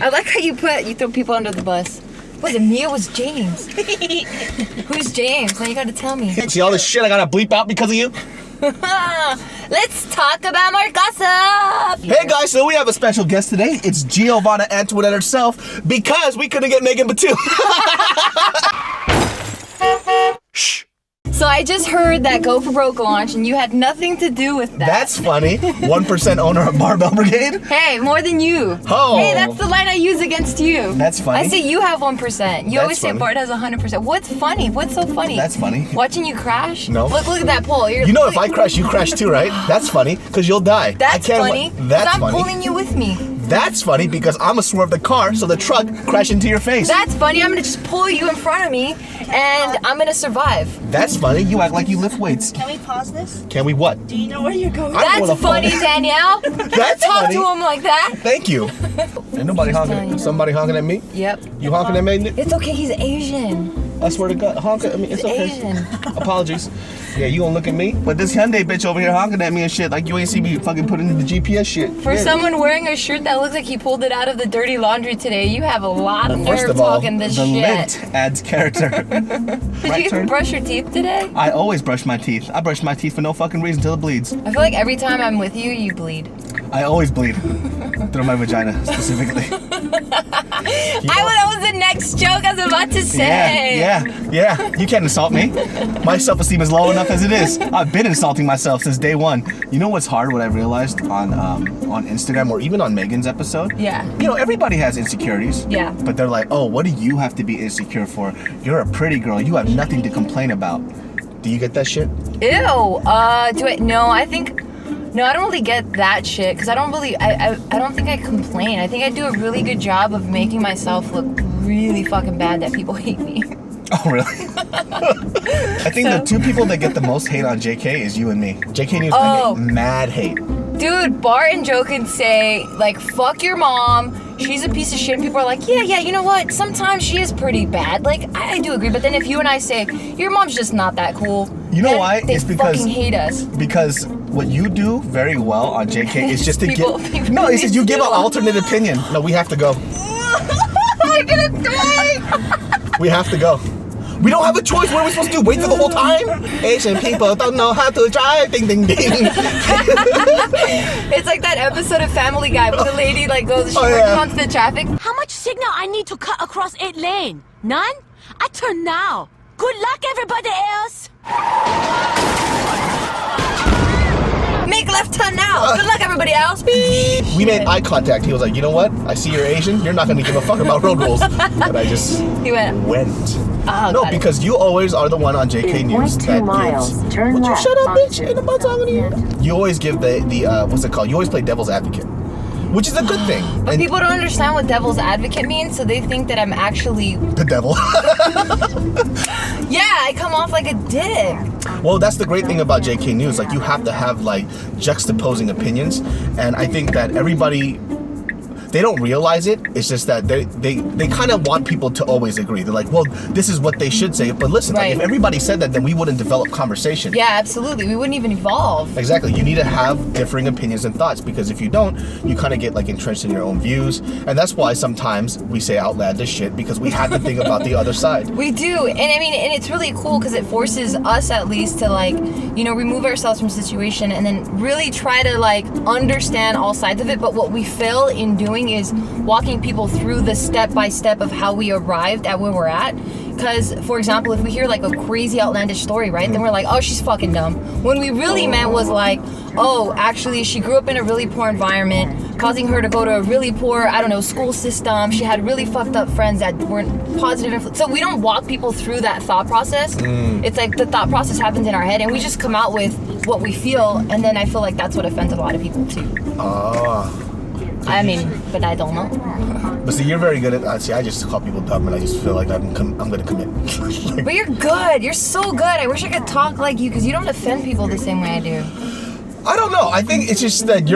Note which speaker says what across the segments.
Speaker 1: I like how you throw people under the bus. Was it me or was James? Who's James? Now you gotta tell me.
Speaker 2: See all this shit I gotta bleep out because of you?
Speaker 1: Let's talk about more gossip.
Speaker 2: Hey guys, so we have a special guest today. It's Geo Antoinette herself because we couldn't get Megan but two. Shh.
Speaker 1: So I just heard that Go for Broke launch and you had nothing to do with that.
Speaker 2: That's funny. 1% owner of Barbell Brigade.
Speaker 1: Hey, more than you.
Speaker 2: Oh.
Speaker 1: Hey, that's the line I use against you.
Speaker 2: That's funny.
Speaker 1: I say you have 1%. You always say Bart has 100%. What's funny? What's so funny?
Speaker 2: That's funny.
Speaker 1: Watching you crash?
Speaker 2: No.
Speaker 1: Look at that pole.
Speaker 2: You know if I crash, you crash too, right? That's funny, because you'll die.
Speaker 1: That's funny.
Speaker 2: That's
Speaker 1: I'm
Speaker 2: funny.
Speaker 1: pulling you with me.
Speaker 2: That's funny because I'm gonna swerve the car so the truck crash into your face.
Speaker 1: That's funny. I'm gonna just pull you in front of me and I'm gonna survive.
Speaker 2: That's funny. You act like you lift weights.
Speaker 3: Can we pause this?
Speaker 2: Can we what?
Speaker 3: Do you know where you're going?
Speaker 1: That's funny, Danielle.
Speaker 2: That's
Speaker 1: Talk
Speaker 2: funny.
Speaker 1: to him like that.
Speaker 2: Thank you. Ain't nobody honking. Somebody honking at me?
Speaker 1: Yep.
Speaker 2: You honking at me?
Speaker 1: It's okay. He's Asian.
Speaker 2: I swear to God, honking at me. It's okay.
Speaker 1: Asian.
Speaker 2: Apologies. Yeah, you gonna look at me? But this Hyundai bitch over here honking at me and shit like you ain't see me fucking putting in the GPS shit.
Speaker 1: For someone wearing a shirt that looks like he pulled it out of the dirty laundry today, you have a lot of
Speaker 2: First
Speaker 1: nerve
Speaker 2: of all,
Speaker 1: talking this
Speaker 2: the
Speaker 1: shit.
Speaker 2: lint adds character.
Speaker 1: Did you brush your teeth today?
Speaker 2: I always brush my teeth. I brush my teeth for no fucking reason till it bleeds.
Speaker 1: I feel like every time I'm with you, you bleed.
Speaker 2: I always bleed. Through my vagina, specifically.
Speaker 1: That was the next joke I was about to say.
Speaker 2: Yeah. You can't insult me. My self-esteem is low enough as it is. I've been insulting myself since day one. You know what's hard? What I realized on Instagram or even on Megan's episode?
Speaker 1: Yeah.
Speaker 2: You know, everybody has insecurities.
Speaker 1: Yeah.
Speaker 2: But they're like, oh, what do you have to be insecure for? You're a pretty girl. You have nothing to complain about. Do you get that shit?
Speaker 1: Ew. No, I don't really get that shit because I don't think I complain. I think I do a really good job of making myself look really fucking bad that people hate me.
Speaker 2: Oh, really? I think the two people that get the most hate on JK is you and me. JK News get mad hate.
Speaker 1: Dude, Bart and Joe can say, like, fuck your mom. She's a piece of shit. And people are like, yeah, you know what? Sometimes she is pretty bad. Like, I do agree. But then if you and I say, your mom's just not that cool.
Speaker 2: You know why?
Speaker 1: They fucking hate us.
Speaker 2: Because what you do very well on JK is just to
Speaker 1: people
Speaker 2: No, it's just you give an alternate opinion. No, we have to go.
Speaker 1: I'm gonna die.
Speaker 2: We have to go. We don't have a choice. What are we supposed to do? Wait for the whole time? Asian people don't know how to drive. Ding, ding, ding.
Speaker 1: It's like that episode of Family Guy where the lady like goes, she runs the traffic.
Speaker 3: How much signal I need to cut across 8 lane? None? I turn now. Good luck, everybody else.
Speaker 1: Make left turn now. Good luck, everybody else. Beep.
Speaker 2: We made eye contact. He was like, you know what? I see you're Asian. You're not going to give a fuck about road rules. But I just went.
Speaker 1: Oh,
Speaker 2: no, because you always are the one on JK News that gives. Would you shut up, bitch? Ain't nobody talking to you. You always give the what's it called? You always play devil's advocate, which is a good thing.
Speaker 1: But people don't understand what devil's advocate means, so they think that I'm actually
Speaker 2: the devil.
Speaker 1: Yeah, I come off like a dick.
Speaker 2: Well, that's the great thing about JK News. Like, you have to have like juxtaposing opinions, and I think that everybody. They don't realize it. It's just that they kind of want people to always agree. They're like, well, this is what they should say. But listen, like, if everybody said that, then we wouldn't develop conversation.
Speaker 1: Yeah, absolutely. We wouldn't even evolve.
Speaker 2: Exactly. You need to have differing opinions and thoughts, because if you don't, you kind of get like entrenched in your own views. And that's why sometimes we say outlandish shit, because we have to think about the other side.
Speaker 1: We do. And I mean, and it's really cool because it forces us at least to like, you know, remove ourselves from the situation and then really try to like understand all sides of it. But what we fail in doing is walking people through the step-by-step of how we arrived at where we're at. Because, for example, if we hear like a crazy outlandish story, right, then we're like, oh, she's fucking dumb. When we really meant was like, oh, actually, she grew up in a really poor environment, causing her to go to a really poor, I don't know, school system. She had really fucked up friends that weren't positive influence. So we don't walk people through that thought process. It's like the thought process happens in our head, and we just come out with what we feel, and then I feel like that's what offends a lot of people too. I mean, but I don't know.
Speaker 2: But see, you're very good at. See, I just call people dumb, and I just feel like I'm gonna commit.
Speaker 1: But you're good. You're so good. I wish I could talk like you, because you don't offend people the same way I do.
Speaker 2: I don't know. I think it's just that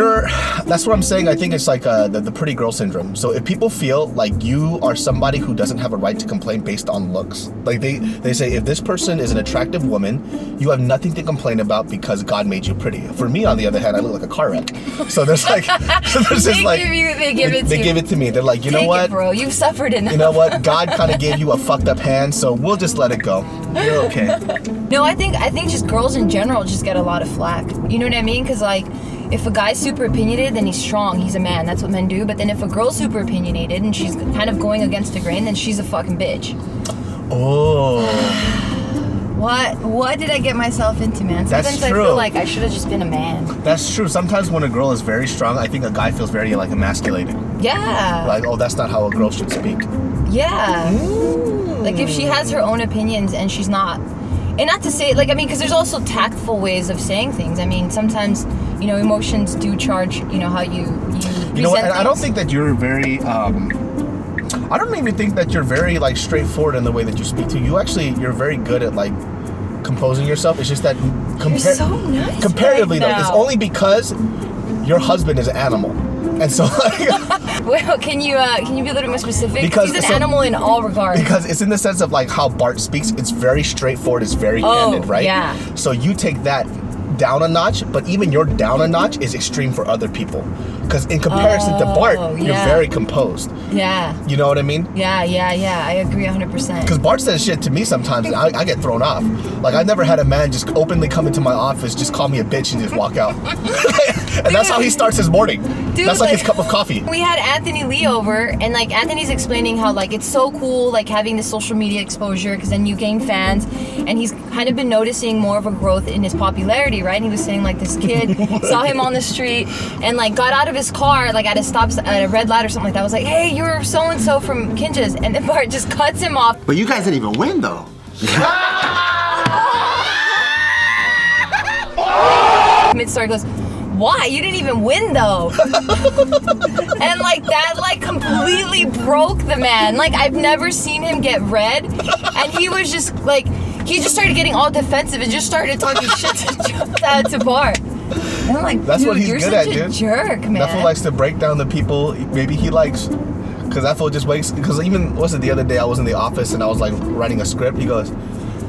Speaker 2: that's what I'm saying. I think it's like the pretty girl syndrome. So if people feel like you are somebody who doesn't have a right to complain based on looks, like they say if this person is an attractive woman, you have nothing to complain about because God made you pretty. For me, on the other hand, I look like a car wreck. So there's like,
Speaker 1: they give
Speaker 2: it to me. They're like, you know
Speaker 1: Take
Speaker 2: what,
Speaker 1: it, bro, you've suffered enough.
Speaker 2: You know what? God kind of gave you a fucked up hand, so we'll just let it go. You're okay.
Speaker 1: No, I think just girls in general just get a lot of flack. You know what I mean? Because like, if a guy's super opinionated, then he's strong. He's a man. That's what men do. But then if a girl's super opinionated and she's kind of going against the grain, then she's a fucking bitch.
Speaker 2: Oh.
Speaker 1: What did I get myself into, man? Sometimes
Speaker 2: That's true.
Speaker 1: I feel like I should have just been a man.
Speaker 2: That's true. Sometimes when a girl is very strong, I think a guy feels very like emasculated.
Speaker 1: Yeah.
Speaker 2: Like, oh, that's not how a girl should speak.
Speaker 1: Yeah. Like if she has her own opinions and she's not. And not to say, like, I mean, because there's also tactful ways of saying things. I mean, sometimes, you know, emotions do charge, you know, how you
Speaker 2: know what, and I don't
Speaker 1: things.
Speaker 2: think that you're very, I don't even think that you're very, like, straightforward in the way that you speak to. You're very good at, like, composing yourself. It's just that
Speaker 1: You're so nice
Speaker 2: comparatively,
Speaker 1: right
Speaker 2: though, it's
Speaker 1: now.
Speaker 2: only because your husband is an animal. And so, like...
Speaker 1: Well, can you be a little more specific?
Speaker 2: Because
Speaker 1: he's an animal in all regards.
Speaker 2: Because it's in the sense of like how Bart speaks. It's very straightforward. It's very candid, right?
Speaker 1: Yeah.
Speaker 2: So you take that down a notch, but even your down a notch is extreme for other people. Because in comparison to Bart, you're very composed.
Speaker 1: Yeah.
Speaker 2: You know what I mean?
Speaker 1: Yeah. I agree 100%.
Speaker 2: Because Bart says shit to me sometimes, and I get thrown off. Like, I've never had a man just openly come into my office, just call me a bitch, and just walk out. And that's how he starts his morning.
Speaker 1: Dude,
Speaker 2: that's like his cup of coffee.
Speaker 1: We had Anthony Lee over, and like Anthony's explaining how like it's so cool like having this social media exposure because then you gain fans, and he's kind of been noticing more of a growth in his popularity, right? And he was saying like this kid saw him on the street and like got out of his car like at a red light or something like that. I was like, hey, you're so and so from Kinja's, and then Bart just cuts him off.
Speaker 4: But you guys didn't even win though.
Speaker 1: Mid-story goes, why? You didn't even win though. And like that like completely broke the man. Like I've never seen him get red. And he was just like, he just started getting all defensive and just started talking shit to Bart. And I'm like,
Speaker 2: that's
Speaker 1: dude,
Speaker 2: what he's
Speaker 1: you're
Speaker 2: good
Speaker 1: such
Speaker 2: at,
Speaker 1: a
Speaker 2: dude.
Speaker 1: jerk, man.
Speaker 2: That fool likes to break down the people maybe he likes. Because that fool just wakes, because even, what's it, the other day I was in the office and I was like writing a script. He goes,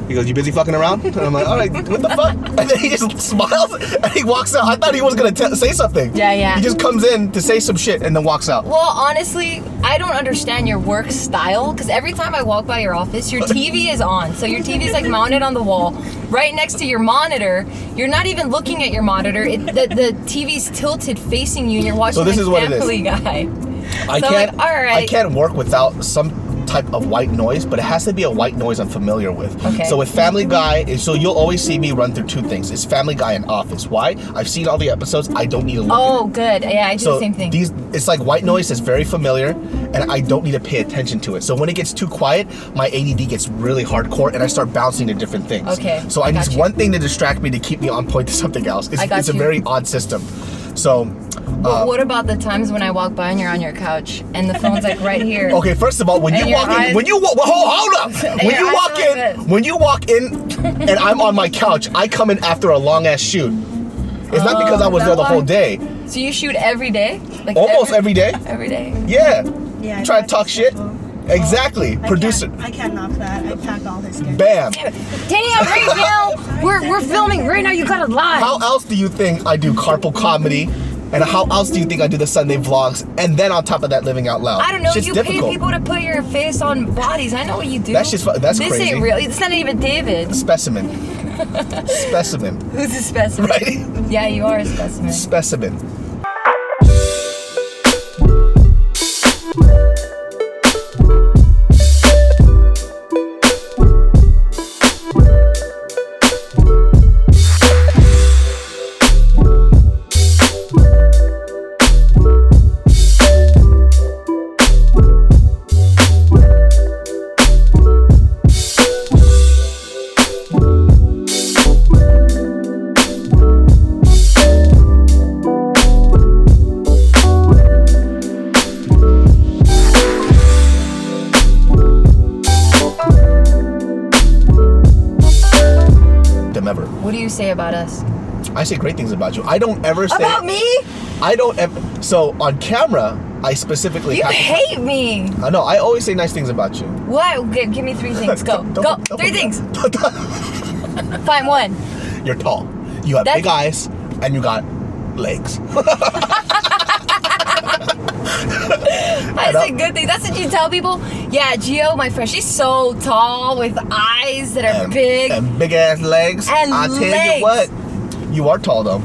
Speaker 2: you busy fucking around? And I'm like, all right, what the fuck? And then he just smiles and he walks out. I thought he was going to say something.
Speaker 1: Yeah.
Speaker 2: He just comes in to say some shit and then walks out.
Speaker 1: Well, honestly, I don't understand your work style because every time I walk by your office, your TV is on. So your TV is like mounted on the wall right next to your monitor. You're not even looking at your monitor. The TV's tilted facing you and you're watching
Speaker 2: So this is what it is.
Speaker 1: Family Guy.
Speaker 2: I
Speaker 1: So
Speaker 2: can't,
Speaker 1: like, all right.
Speaker 2: I can't work without some type of white noise, but it has to be a white noise I'm familiar with.
Speaker 1: Okay.
Speaker 2: So with Family Guy, so you'll always see me run through two things. It's Family Guy and Office. Why? I've seen all the episodes. I don't need to look at it.
Speaker 1: Oh, good. Yeah, I do the same thing.
Speaker 2: It's like white noise that's very familiar, and I don't need to pay attention to it. So when it gets too quiet, my ADD gets really hardcore, and I start bouncing to different things.
Speaker 1: Okay,
Speaker 2: So I
Speaker 1: I
Speaker 2: need
Speaker 1: got you.
Speaker 2: one thing to distract me to keep me on point to something else. It's a very odd system. So.
Speaker 1: But what about the times when I walk by and you're on your couch and the phone's like right here?
Speaker 2: Okay, first of all, when
Speaker 1: And
Speaker 2: you
Speaker 1: your
Speaker 2: walk
Speaker 1: eyes-
Speaker 2: in, hold up. When
Speaker 1: your
Speaker 2: you
Speaker 1: eyes
Speaker 2: walk
Speaker 1: are like this.
Speaker 2: in, when you walk in, and I'm on my couch, I come in after a long ass shoot. It's not because I was there the whole day.
Speaker 1: So you shoot every day? Like
Speaker 2: Almost every day.
Speaker 1: Every day.
Speaker 2: Yeah.
Speaker 5: Yeah,
Speaker 2: Try to
Speaker 5: that's
Speaker 2: talk shit.
Speaker 5: schedule.
Speaker 2: Exactly. Producer.
Speaker 5: I can't knock that. I pack all his schedule.
Speaker 2: Bam.
Speaker 1: Danielle, right now we're filming. Right now you gotta lie.
Speaker 2: How else do you think I do carpool comedy? And how else do you think I do the Sunday vlogs? And then on top of that, living out loud.
Speaker 1: I don't know.
Speaker 2: It's
Speaker 1: You
Speaker 2: just
Speaker 1: pay
Speaker 2: difficult.
Speaker 1: people to put your face on bodies. I know what you do.
Speaker 2: That's
Speaker 1: This
Speaker 2: crazy.
Speaker 1: ain't real. It's not even David.
Speaker 2: Specimen. Specimen.
Speaker 1: Who's a specimen?
Speaker 2: Right?
Speaker 1: Yeah, you are a specimen.
Speaker 2: Specimen. Ever.
Speaker 1: What do you say about us?
Speaker 2: I say great things about you. I don't ever say
Speaker 1: About me?
Speaker 2: I don't ever. So on camera, I specifically.
Speaker 1: You hate me.
Speaker 2: I know. I always say nice things about you.
Speaker 1: What? Give me 3 things. Go. Go. 3 things. Fine, 1.
Speaker 2: You're tall. You have big eyes, and you got legs.
Speaker 1: That's a good thing. That's what you tell people. Yeah, Geo, my friend, she's so tall with eyes that are big.
Speaker 2: And big ass legs.
Speaker 1: And
Speaker 2: I tell
Speaker 1: legs.
Speaker 2: you what, you are tall though.